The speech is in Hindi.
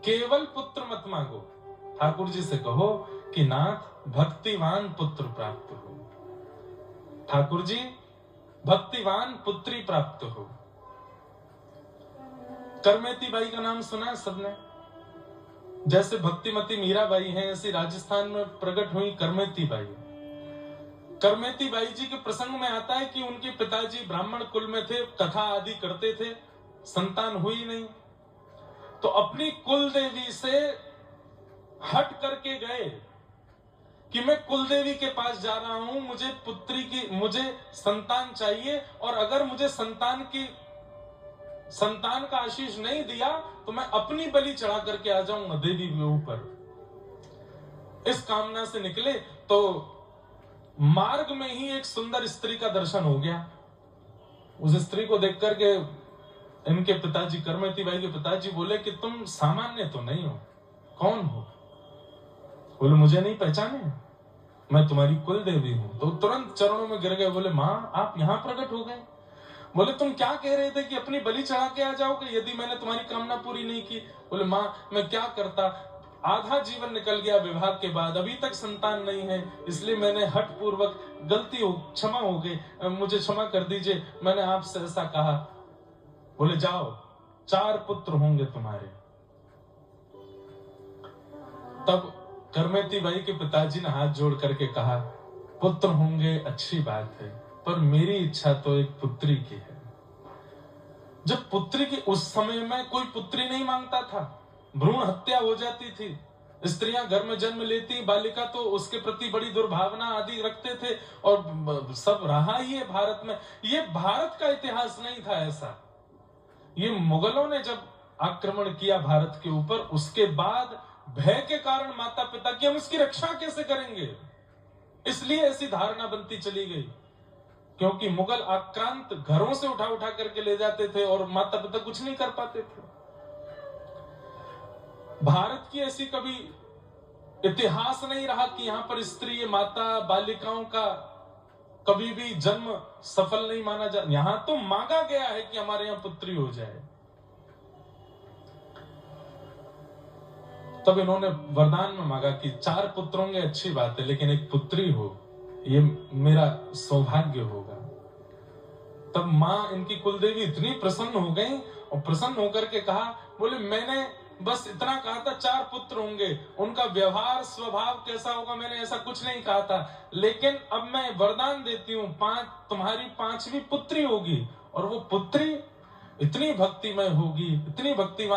केवल पुत्र मत मांगो, ठाकुर जी से कहो कि नाथ भक्तिवान पुत्र प्राप्त हो, ठाकुर जी भक्तिवान पुत्री प्राप्त हो। करमेती बाई का नाम सुना है सबने? जैसे भक्तिमती मीराबाई हैं, ऐसी राजस्थान में प्रकट हुई करमेती बाई। करमेती बाई जी के प्रसंग में आता है कि उनके पिताजी ब्राह्मण कुल में थे, कथा आदि करते थे, संतान हुई नहीं, तो अपनी कुल देवी से हट करके गए कि मैं कुल देवी के पास जा रहा हूं, मुझे संतान चाहिए, और अगर मुझे संतान का आशीष नहीं दिया तो मैं अपनी बलि चढ़ा करके आ जाऊंगा देवी के ऊपर। इस कामना से निकले तो मार्ग में ही एक सुंदर स्त्री का दर्शन हो गया। उस स्त्री को देख करके इनके पिताजी, करमेती बाई के पिताजी बोले कि तुम सामान्य तो नहीं हो, कौन हो? बोले मुझे नहीं पहचाने, मैं तुम्हारी कुल देवी हूं। तो तुरंत चरणों में गिर गए, बोले मां आप यहां प्रकट हो गए? बोले तुम क्या कह रहे थे कि अपनी बलि चढ़ा के आ जाओगे यदि मैंने तुम्हारी कामना पूरी नहीं की? बोले मां मैं क्या करता, आधा जीवन निकल गया विवाह के बाद, अभी तक संतान नहीं है, इसलिए मैंने हठ पूर्वक, गलती हो, क्षमा हो गई, मुझे क्षमा कर दीजिए, मैंने आपसे ऐसा कहा। बोले जाओ 4 पुत्र होंगे तुम्हारे। तब करमेती बाई के पिताजी ने हाथ जोड़ करके कहा पुत्र होंगे अच्छी बात है, पर मेरी इच्छा तो एक पुत्री की है। जब पुत्री की, उस समय में कोई पुत्री नहीं मांगता था, भ्रूण हत्या हो जाती थी, स्त्रियां घर में जन्म लेती, बालिका तो उसके प्रति बड़ी दुर्भावना आदि रखते थे, और सब रहा ही है भारत में। ये भारत का इतिहास नहीं था ऐसा। ये मुगलों ने जब आक्रमण किया भारत के ऊपर, उसके बाद भय के कारण माता पिता की हम इसकी रक्षा कैसे करेंगे, इसलिए ऐसी धारणा बनती चली गई, क्योंकि मुगल आक्रांत घरों से उठा उठा करके ले जाते थे और माता पिता कुछ नहीं कर पाते थे। भारत की ऐसी कभी इतिहास नहीं रहा कि यहां पर स्त्री, माता, बालिकाओं का कभी भी जन्म सफल नहीं माना जा। यहां तो मांगा गया है कि हमारे यहां पुत्री हो जाए। तब इन्होंने वरदान में मांगा कि 4 पुत्र होंगे अच्छी बात है, लेकिन एक पुत्री हो, ये मेरा सौभाग्य होगा। तब मां, इनकी कुलदेवी इतनी प्रसन्न हो गई और प्रसन्न होकर के कहा, बोले मैंने बस इतना कहा था 4 पुत्र होंगे, उनका व्यवहार स्वभाव कैसा होगा मैंने ऐसा कुछ नहीं कहा था, लेकिन अब मैं वरदान देती हूं, तुम्हारी 5वीं पुत्री होगी, और वो पुत्री इतनी भक्तिमय होगी, इतनी भक्तिवान